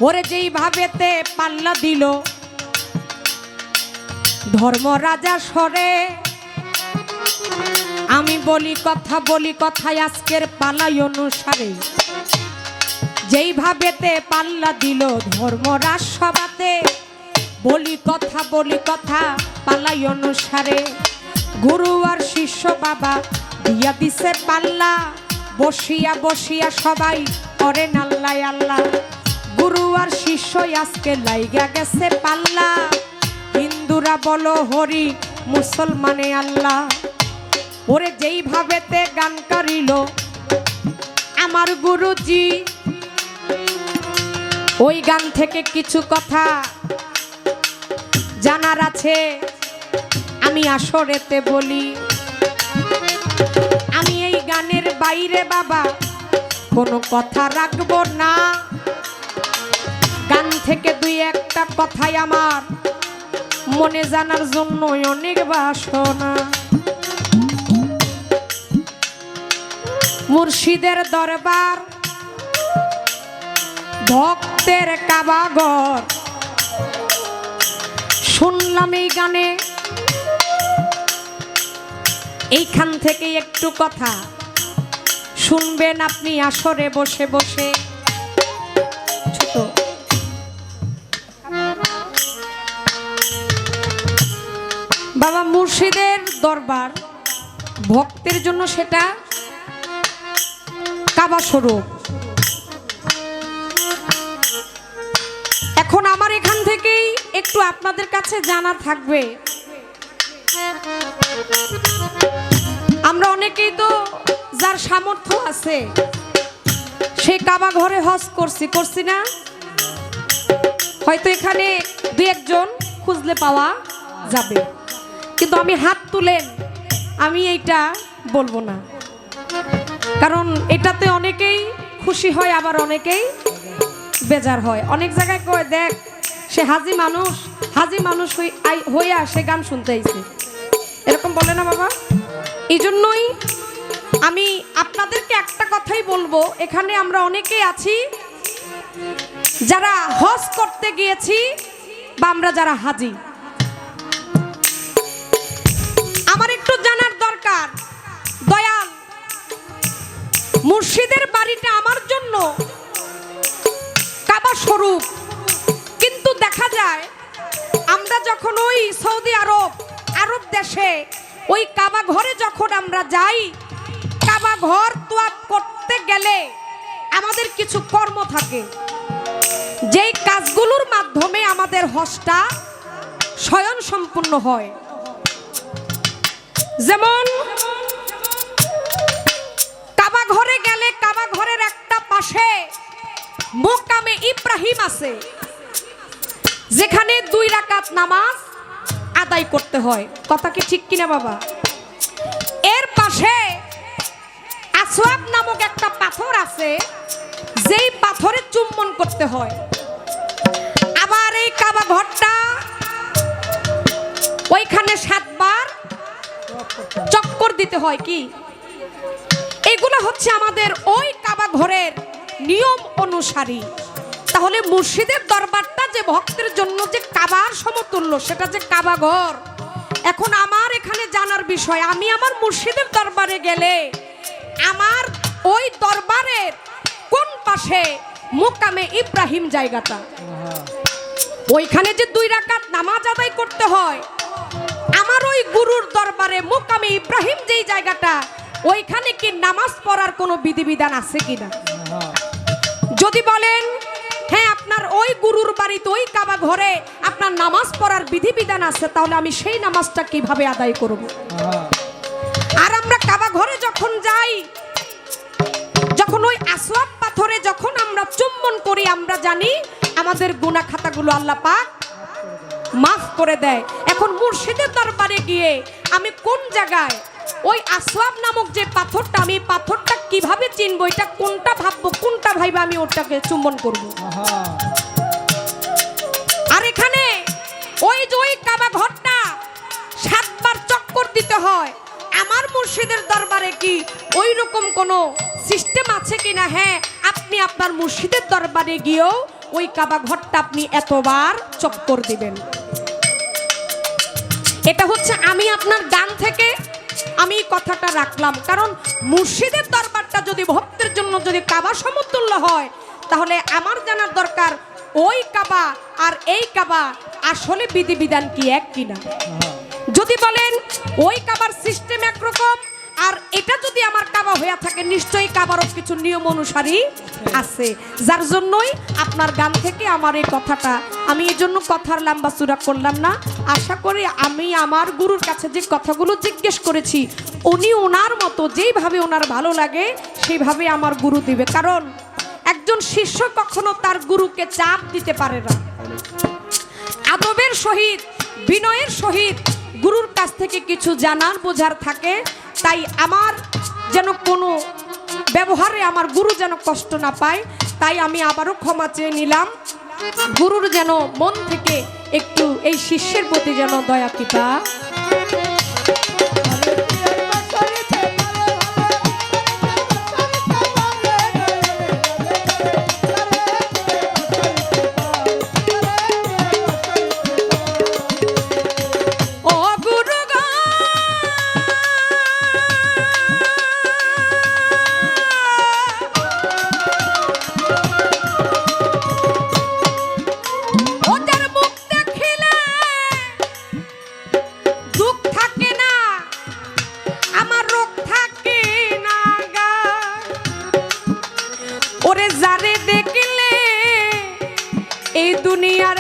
ওরে যেই ভাবেতে পাল্লা দিল ধর্মরাজা সরে, আমি বলি কথায় আজকের পালাই অনুসারে। যেই ভাবেতে পাল্লা দিল ধর্মরাজ সভাতে, বলি কথা পালাই অনুসারে। গুরু আর শিষ্য বাবা দিয়া দিছে পাল্লা, বসিয়া সবাই করেন আল্লাহ আল্লাহ। গুরু আর শিষ্য আজকে লাইগা গেছে পাল্লা, হিন্দুরা বলো হরি মুসলমানে আল্লাহ। ওরে যেই ভাবেতে গান করিল আমার গুরুজি, ওই গান থেকে কিছু কথা জানার আছে আমি আসরেতে বলি। আমি এই গানের বাইরে বাবা কোনো কথা রাখবো না, গান থেকে দুই একটা কথাই আমার মনে জানার জন্য অনেক বাসনা। মুর্শিদের দরবার ভক্তের কাবাগর, শুনলাম এই গানে, এইখান থেকে একটু কথা শুনবেন আপনি আসরে বসে বসে। ছোট বাবা মুর্শিদের দরবার ভক্তের জন্য সেটা কাবা স্বরূপ। এখন আমার এখান থেকেই একটু আপনাদের কাছে জানা থাকবে, আমরা অনেকেই তো যার সামর্থ্য আছে সেই কাবা ঘরে হজ করছি না, হয়তো এখানে দুই একজন খুঁজলে পাওয়া যাবে, কিন্তু আমি হাত তুলেন আমি এইটা বলবো না, কারণ এটাতে অনেকেই খুশি হয় আবার অনেকেই বেজার হয়। অনেক জায়গায় কয় দেখ সে হাজি মানুষ হইয়া সে গান শুনতে আইছে, এরকম বলে না বাবা। এই জন্যই আমি আপনাদেরকে একটা কথাই বলবো, এখানে আমরা অনেকেই আছি যারা হজ করতে গিয়েছি বা আমরা যারা হাজি, আমার একটু জানার দরকার দয়াল মুর্শিদের বাড়িটা আমার জন্য কাবা স্বরূপ, কিন্তু দেখা যায় আমরা যখন ওই সৌদি আরব দেশে ওই কাবা ঘরে যখন আমরা যাই, কাবা ঘর তোয়াফ করতে গেলে আমাদের কিছু কর্ম থাকে, যেই কাজগুলোর মাধ্যমে আমাদের হজটা স্বয়ং সম্পূর্ণ হয়। যেমন কাবা ঘরে গেলে কাবা ঘরের একটা পাশে মোকামে ইব্রাহিম আছে, যেখানে 2 রাকাত নামাজ আদায় করতে হয়। কথা কি ঠিক কিনা বাবা? এর পাশে আসওয়াব নামক একটা পাথর আছে, যেই পাথরে চুম্বন করতে হয়। আবার এই কাবা ঘরটা ওইখানে 7 বার চক্কর দিতে হয়। কি এগুলো হচ্ছে আমাদের ওই কাবা ঘরের নিয়ম অনুসারী। তাহলে মুর্শিদের দরবারটা যে ভক্তের জন্য যে কাবার সমতুল্য, সেটা যে কাবা ঘর। এখন আমার এখানে জানার বিষয়, আমি আমার মুর্শিদের দরবারে গেলে আমার ওই দরবারের কোন পাশে মোকামে ইব্রাহিম জায়গাটা, ওইখানে যে 2 রাকাত নামাজ আদায় করতে হয়, আমার ওই গুরুর দরবারে মোকামে ইব্রাহিম যেই জায়গাটা, ওইখানে কি নামাজ পড়ার কোনো বিধিবিধান আছে কিনা? যদি বলেন হ্যাঁ আপনার ওই গুরুর বাড়িতে ওই কাবা ঘরে আপনার নামাজ পড়ার বিধিবিধান আছে, তাহলে আমি সেই নামাজটা কিভাবে আদায় করব? আর আমরা কাবা ঘরে যখন যাই, যখন ওই আসওয়াব পাথরে যখন আমরা চুম্বন করি, আমরা জানি আমাদের গুনাহ খাতাগুলো আল্লাহ পাক মাফ করে দেয়। এখন মুর্শিদের দরবারে গিয়ে আমি কোন জায়গায় ওই আসওয়াব নামক যে পাথরটা, আমি পাথরটা কিভাবে চিনবো? এটা কোনটা ভাববো, কোনটা ভাইবা আমি ওটাকে চুম্বন করব? আর এখানে ওই যে ওই কাবা ঘরটা 7 বার চক্কর দিতে হয়। আমার মুর্শিদের দরবারে কি ওই রকম কোনো সিস্টেম আছে কিনা? হ্যাঁ, আপনি আপনার মুর্শিদের দরবারে গিয়েও ওই কাবা ঘরটা আপনি এতবার চক্কর দিবেন। এটা হচ্ছে আমি আপনার গান থেকে আমি কথাটা রাখলাম, কারণ মুর্শিদের দরবারটা যদি ভক্তের জন্য যদি কাবা সমতুল্য হয়, তাহলে আমার জানার দরকার ওই কাবা আর এই কাবা আসলে বিধিবিধান কি এক কিনা। যদি বলেন ওই কাবার সিস্টেম একরকম আর এটা যদি আমার কাবা হয়ে থাকে, নিশ্চয়ই কাবারও কিছু নিয়ম অনুসারী আছে, যার জন্যই আপনার গান থেকে আমার এই কথাটা, আমি এই জন্য কথার লম্বা চূড়া করলাম না। আশা করি আমি আমার গুরুর কাছে যে কথাগুলো জিজ্ঞেস করেছি, উনি ওনার মতো যেইভাবে ওনার ভালো লাগে সেইভাবে আমার গুরু দিবে, কারণ একজন শিষ্য কখনো তার গুরুকে চাপ দিতে পারে না। আদবের সহিত বিনয়ের সহিত গুরুর কাছ থেকে কিছু জানার বোঝার থাকে, তাই আমার যেন কোনো ব্যবহারে আমার গুরু যেন কষ্ট না পায়, তাই আমি আবারও ক্ষমা চেয়ে নিলাম। গুরুর যেন মন থেকে একটু এই শিষ্যের প্রতি যেন দয়া কৃপা। দুনিয়ার